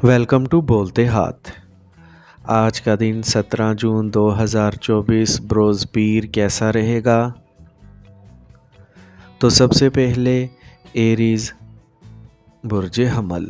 Welcome to بولتے ہاتھ۔ آج کا دن 17 جون 2024 بروز پیر کیسا رہے گا؟ تو سب سے پہلے ایریز برج حمل۔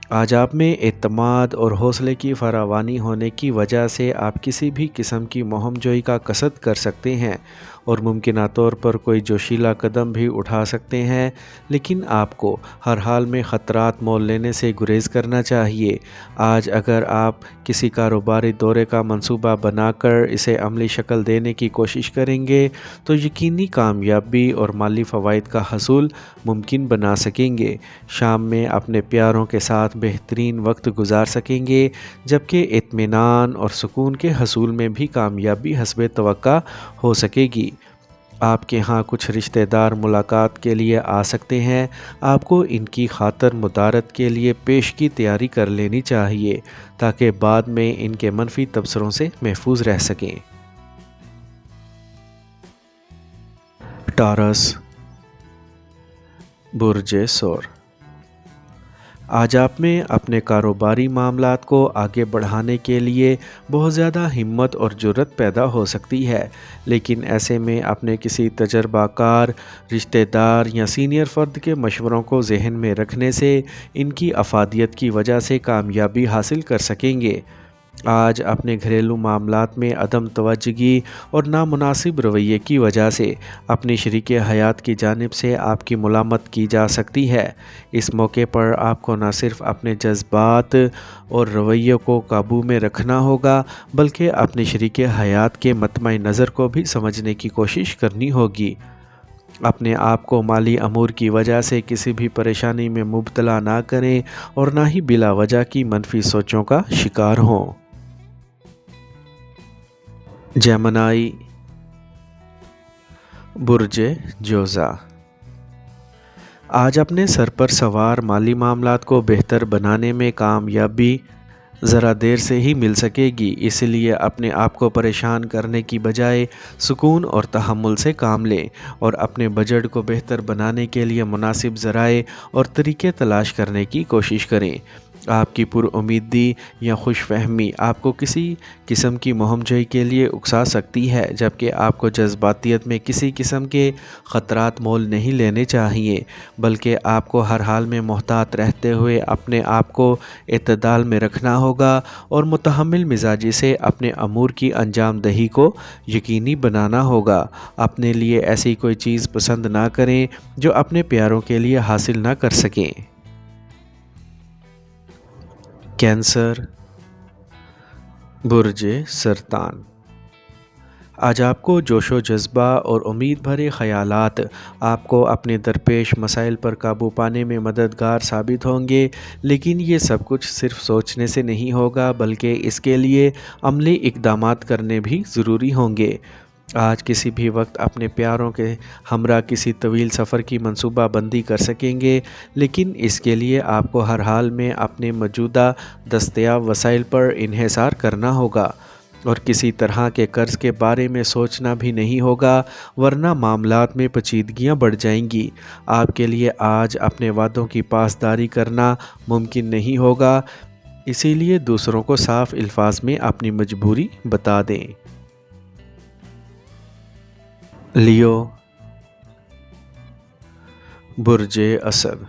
آج آپ میں اعتماد اور حوصلے کی فراوانی ہونے کی وجہ سے آپ کسی بھی قسم کی مہم جوئی کا قصد کر سکتے ہیں اور ممکنہ طور پر کوئی جوشیلا قدم بھی اٹھا سکتے ہیں، لیکن آپ کو ہر حال میں خطرات مول لینے سے گریز کرنا چاہیے۔ آج اگر آپ کسی کاروباری دورے کا منصوبہ بنا کر اسے عملی شکل دینے کی کوشش کریں گے تو یقینی کامیابی اور مالی فوائد کا حصول ممکن بنا سکیں گے۔ شام میں اپنے پیاروں کے ساتھ بہترین وقت گزار سکیں گے، جبکہ اطمینان اور سکون کے حصول میں بھی کامیابی حسب توقع ہو سکے گی۔ آپ کے ہاں کچھ رشتہ دار ملاقات کے لیے آ سکتے ہیں۔ آپ کو ان کی خاطر مدارت کے لیے پیش کی تیاری کر لینی چاہیے تاکہ بعد میں ان کے منفی تبصروں سے محفوظ رہ سکیں۔ ٹارس برج سور۔ آج آپ میں اپنے کاروباری معاملات کو آگے بڑھانے کے لیے بہت زیادہ ہمت اور جرأت پیدا ہو سکتی ہے، لیکن ایسے میں اپنے کسی تجربہ کار رشتہ دار یا سینئر فرد کے مشوروں کو ذہن میں رکھنے سے ان کی افادیت کی وجہ سے کامیابی حاصل کر سکیں گے۔ آج اپنے گھریلو معاملات میں عدم توجہی اور نامناسب رویے کی وجہ سے اپنی شریک حیات کی جانب سے آپ کی ملامت کی جا سکتی ہے۔ اس موقع پر آپ کو نہ صرف اپنے جذبات اور رویے کو قابو میں رکھنا ہوگا بلکہ اپنی شریک حیات کے مطمع نظر کو بھی سمجھنے کی کوشش کرنی ہوگی۔ اپنے آپ کو مالی امور کی وجہ سے کسی بھی پریشانی میں مبتلا نہ کریں اور نہ ہی بلا وجہ کی منفی سوچوں کا شکار ہوں۔ جیمنائی برج جوزا۔ آج اپنے سر پر سوار مالی معاملات کو بہتر بنانے میں کامیابی ذرا دیر سے ہی مل سکے گی، اس لیے اپنے آپ کو پریشان کرنے کی بجائے سکون اور تحمل سے کام لیں اور اپنے بجٹ کو بہتر بنانے کے لیے مناسب ذرائع اور طریقے تلاش کرنے کی کوشش کریں۔ آپ کی پر امیدی یا خوش فہمی آپ کو کسی قسم کی مہم جوئی کے لیے اکسا سکتی ہے، جبکہ آپ کو جذباتیت میں کسی قسم کے خطرات مول نہیں لینے چاہیے، بلکہ آپ کو ہر حال میں محتاط رہتے ہوئے اپنے آپ کو اعتدال میں رکھنا ہوگا اور متحمل مزاجی سے اپنے امور کی انجام دہی کو یقینی بنانا ہوگا۔ اپنے لیے ایسی کوئی چیز پسند نہ کریں جو اپنے پیاروں کے لیے حاصل نہ کر سکیں۔ کینسر برج سرطان۔ آج آپ کو جوش و جذبہ اور امید بھرے خیالات آپ کو اپنے درپیش مسائل پر قابو پانے میں مددگار ثابت ہوں گے، لیکن یہ سب کچھ صرف سوچنے سے نہیں ہوگا بلکہ اس کے لیے عملی اقدامات کرنے بھی ضروری ہوں گے۔ آج کسی بھی وقت اپنے پیاروں کے ہمراہ کسی طویل سفر کی منصوبہ بندی کر سکیں گے، لیکن اس کے لیے آپ کو ہر حال میں اپنے موجودہ دستیاب وسائل پر انحصار کرنا ہوگا اور کسی طرح کے قرض کے بارے میں سوچنا بھی نہیں ہوگا، ورنہ معاملات میں پیچیدگیاں بڑھ جائیں گی۔ آپ کے لیے آج اپنے وعدوں کی پاسداری کرنا ممکن نہیں ہوگا، اسی لیے دوسروں کو صاف الفاظ میں اپنی مجبوری بتا دیں۔ لیو برج اسد۔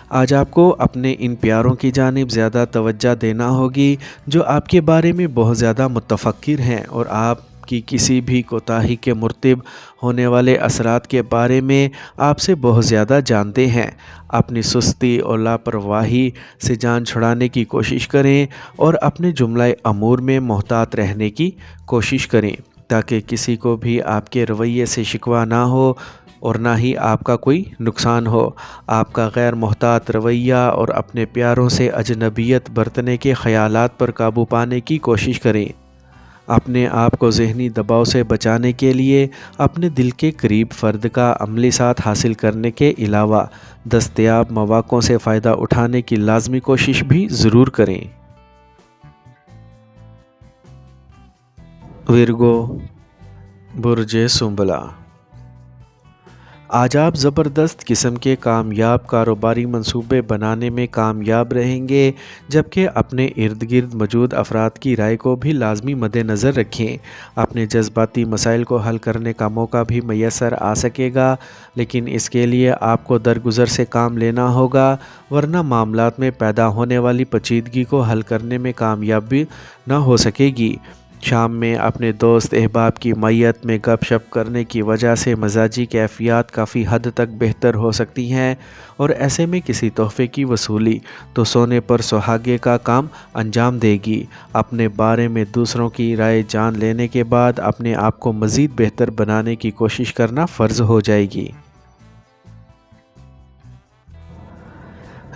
آج آپ کو اپنے ان پیاروں کی جانب زیادہ توجہ دینا ہوگی جو آپ کے بارے میں بہت زیادہ متفکر ہیں اور آپ کی کسی بھی کوتاہی کے مرتب ہونے والے اثرات کے بارے میں آپ سے بہت زیادہ جانتے ہیں۔ اپنی سستی اور لاپرواہی سے جان چھڑانے کی کوشش کریں اور اپنے جملہ امور میں محتاط رہنے کی کوشش کریں تاکہ کسی کو بھی آپ کے رویے سے شکوہ نہ ہو اور نہ ہی آپ کا کوئی نقصان ہو۔ آپ کا غیر محتاط رویہ اور اپنے پیاروں سے اجنبیت برتنے کے خیالات پر قابو پانے کی کوشش کریں۔ اپنے آپ کو ذہنی دباؤ سے بچانے کے لیے اپنے دل کے قریب فرد کا عملی ساتھ حاصل کرنے کے علاوہ دستیاب مواقعوں سے فائدہ اٹھانے کی لازمی کوشش بھی ضرور کریں۔ ورگو برج سنبلا۔ آج آپ زبردست قسم کے کامیاب کاروباری منصوبے بنانے میں کامیاب رہیں گے، جبکہ اپنے ارد گرد موجود افراد کی رائے کو بھی لازمی مد نظر رکھیں۔ اپنے جذباتی مسائل کو حل کرنے کا موقع بھی میسر آ سکے گا، لیکن اس کے لیے آپ کو درگزر سے کام لینا ہوگا، ورنہ معاملات میں پیدا ہونے والی پیچیدگی کو حل کرنے میں کامیابی نہ ہو سکے گی۔ شام میں اپنے دوست احباب کی معیت میں گپ شپ کرنے کی وجہ سے مزاجی کیفیات کافی حد تک بہتر ہو سکتی ہیں، اور ایسے میں کسی تحفے کی وصولی تو سونے پر سہاگے کا کام انجام دے گی۔ اپنے بارے میں دوسروں کی رائے جان لینے کے بعد اپنے آپ کو مزید بہتر بنانے کی کوشش کرنا فرض ہو جائے گی۔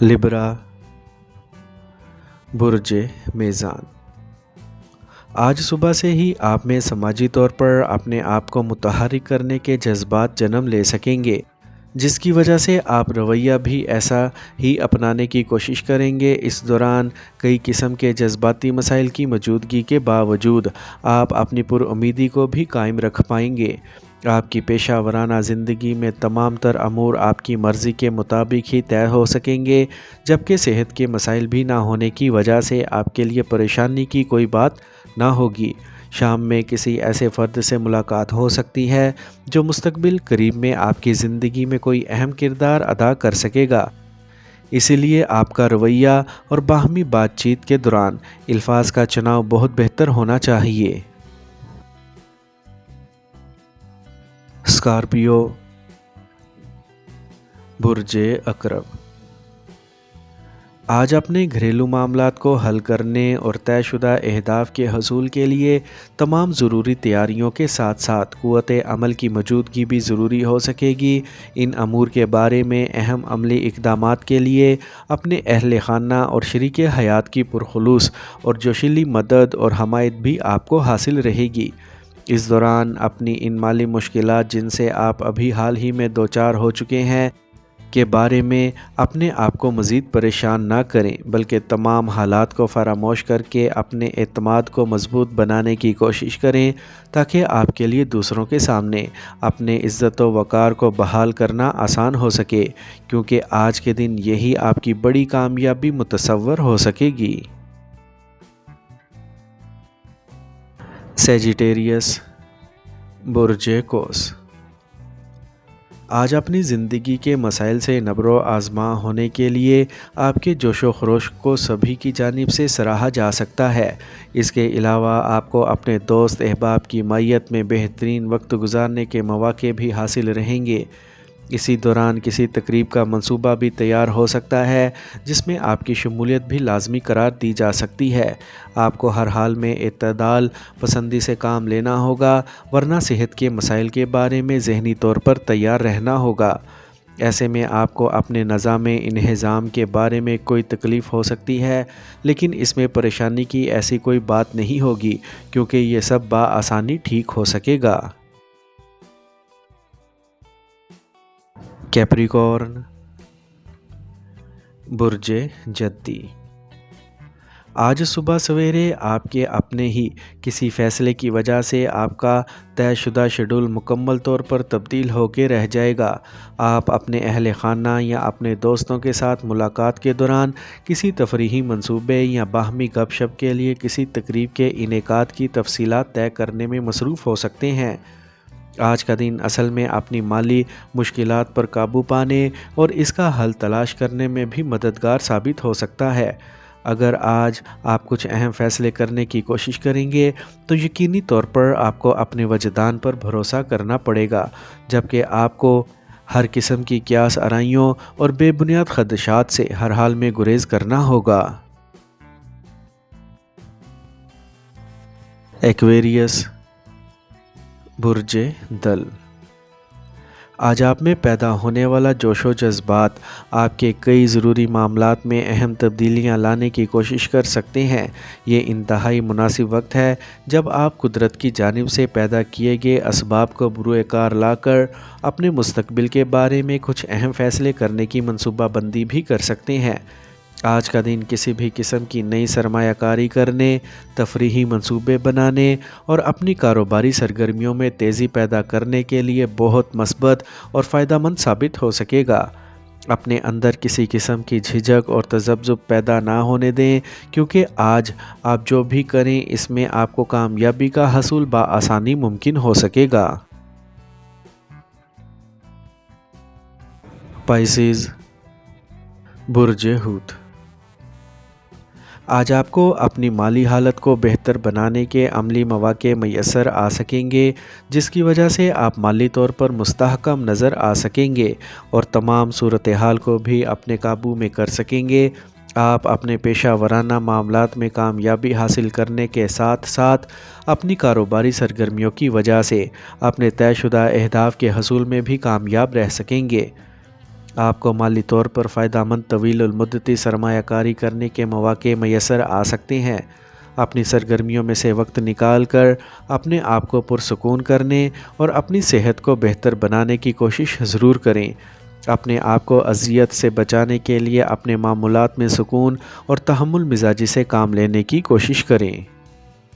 لبرا، برج میزان۔ آج صبح سے ہی آپ میں سماجی طور پر اپنے آپ کو متحرک کرنے کے جذبات جنم لے سکیں گے، جس کی وجہ سے آپ رویہ بھی ایسا ہی اپنانے کی کوشش کریں گے۔ اس دوران کئی قسم کے جذباتی مسائل کی موجودگی کے باوجود آپ اپنی پر امیدی کو بھی قائم رکھ پائیں گے۔ آپ کی پیشہ ورانہ زندگی میں تمام تر امور آپ کی مرضی کے مطابق ہی طے ہو سکیں گے، جبکہ صحت کے مسائل بھی نہ ہونے کی وجہ سے آپ کے لیے پریشانی کی کوئی بات نہ ہوگی۔ شام میں کسی ایسے فرد سے ملاقات ہو سکتی ہے جو مستقبل قریب میں آپ کی زندگی میں کوئی اہم کردار ادا کر سکے گا، اسی لیے آپ کا رویہ اور باہمی بات چیت کے دوران الفاظ کا چناؤ بہت بہتر ہونا چاہیے۔ اسکارپیو، برج عقرب۔ آج اپنے گھریلو معاملات کو حل کرنے اور طے شدہ اہداف کے حصول کے لیے تمام ضروری تیاریوں کے ساتھ ساتھ قوت عمل کی موجودگی بھی ضروری ہو سکے گی۔ ان امور کے بارے میں اہم عملی اقدامات کے لیے اپنے اہل خانہ اور شریک حیات کی پرخلوص اور جوشیلی مدد اور حمایت بھی آپ کو حاصل رہے گی۔ اس دوران اپنی ان مالی مشکلات جن سے آپ ابھی حال ہی میں دوچار ہو چکے ہیں کے بارے میں اپنے آپ کو مزید پریشان نہ کریں، بلکہ تمام حالات کو فراموش کر کے اپنے اعتماد کو مضبوط بنانے کی کوشش کریں، تاکہ آپ کے لیے دوسروں کے سامنے اپنے عزت و وقار کو بحال کرنا آسان ہو سکے، کیونکہ آج کے دن یہی آپ کی بڑی کامیابی متصور ہو سکے گی۔ سیجیٹیریس، برج قوس۔ آج اپنی زندگی کے مسائل سے نبرو آزما ہونے کے لیے آپ کے جوش و خروش کو سبھی کی جانب سے سراہا جا سکتا ہے۔ اس کے علاوہ آپ کو اپنے دوست احباب کی معیت میں بہترین وقت گزارنے کے مواقع بھی حاصل رہیں گے۔ اسی دوران کسی تقریب کا منصوبہ بھی تیار ہو سکتا ہے جس میں آپ کی شمولیت بھی لازمی قرار دی جا سکتی ہے۔ آپ کو ہر حال میں اعتدال پسندی سے کام لینا ہوگا، ورنہ صحت کے مسائل کے بارے میں ذہنی طور پر تیار رہنا ہوگا۔ ایسے میں آپ کو اپنے نظام انہضام کے بارے میں کوئی تکلیف ہو سکتی ہے، لیکن اس میں پریشانی کی ایسی کوئی بات نہیں ہوگی، کیونکہ یہ سب بآسانی ٹھیک ہو سکے گا۔ کیپریکارن، برج جدی۔ آج صبح سویرے آپ کے اپنے ہی کسی فیصلے کی وجہ سے آپ کا طے شدہ شیڈول مکمل طور پر تبدیل ہو کے رہ جائے گا۔ آپ اپنے اہل خانہ یا اپنے دوستوں کے ساتھ ملاقات کے دوران کسی تفریحی منصوبے یا باہمی گپ شپ کے لیے کسی تقریب کے انعقاد کی تفصیلات طے کرنے میں مصروف ہو سکتے ہیں۔ آج کا دن اصل میں اپنی مالی مشکلات پر قابو پانے اور اس کا حل تلاش کرنے میں بھی مددگار ثابت ہو سکتا ہے۔ اگر آج آپ کچھ اہم فیصلے کرنے کی کوشش کریں گے تو یقینی طور پر آپ کو اپنے وجدان پر بھروسہ کرنا پڑے گا، جبکہ آپ کو ہر قسم کی قیاس آرائیوں اور بے بنیاد خدشات سے ہر حال میں گریز کرنا ہوگا۔ ایکویریس، برج دل۔ آج آپ میں پیدا ہونے والا جوش و جذبات آپ کے کئی ضروری معاملات میں اہم تبدیلیاں لانے کی کوشش کر سکتے ہیں۔ یہ انتہائی مناسب وقت ہے جب آپ قدرت کی جانب سے پیدا کیے گئے اسباب کو بروئے کار لا کر اپنے مستقبل کے بارے میں کچھ اہم فیصلے کرنے کی منصوبہ بندی بھی کر سکتے ہیں۔ آج کا دن کسی بھی قسم کی نئی سرمایہ کاری کرنے، تفریحی منصوبے بنانے اور اپنی کاروباری سرگرمیوں میں تیزی پیدا کرنے کے لیے بہت مثبت اور فائدہ مند ثابت ہو سکے گا۔ اپنے اندر کسی قسم کی جھجک اور تذبذب پیدا نہ ہونے دیں، کیونکہ آج آپ جو بھی کریں اس میں آپ کو کامیابی کا حصول بآسانی ممکن ہو سکے گا۔ پائسیز، برج حوت۔ آج آپ کو اپنی مالی حالت کو بہتر بنانے کے عملی مواقع میسر آ سکیں گے، جس کی وجہ سے آپ مالی طور پر مستحکم نظر آ سکیں گے اور تمام صورتحال کو بھی اپنے قابو میں کر سکیں گے۔ آپ اپنے پیشہ ورانہ معاملات میں کامیابی حاصل کرنے کے ساتھ ساتھ اپنی کاروباری سرگرمیوں کی وجہ سے اپنے طے شدہ اہداف کے حصول میں بھی کامیاب رہ سکیں گے۔ آپ کو مالی طور پر فائدہ مند طویل المدتی سرمایہ کاری کرنے کے مواقع میسر آ سکتے ہیں۔ اپنی سرگرمیوں میں سے وقت نکال کر اپنے آپ کو پرسکون کرنے اور اپنی صحت کو بہتر بنانے کی کوشش ضرور کریں۔ اپنے آپ کو اذیت سے بچانے کے لیے اپنے معمولات میں سکون اور تحمل مزاجی سے کام لینے کی کوشش کریں۔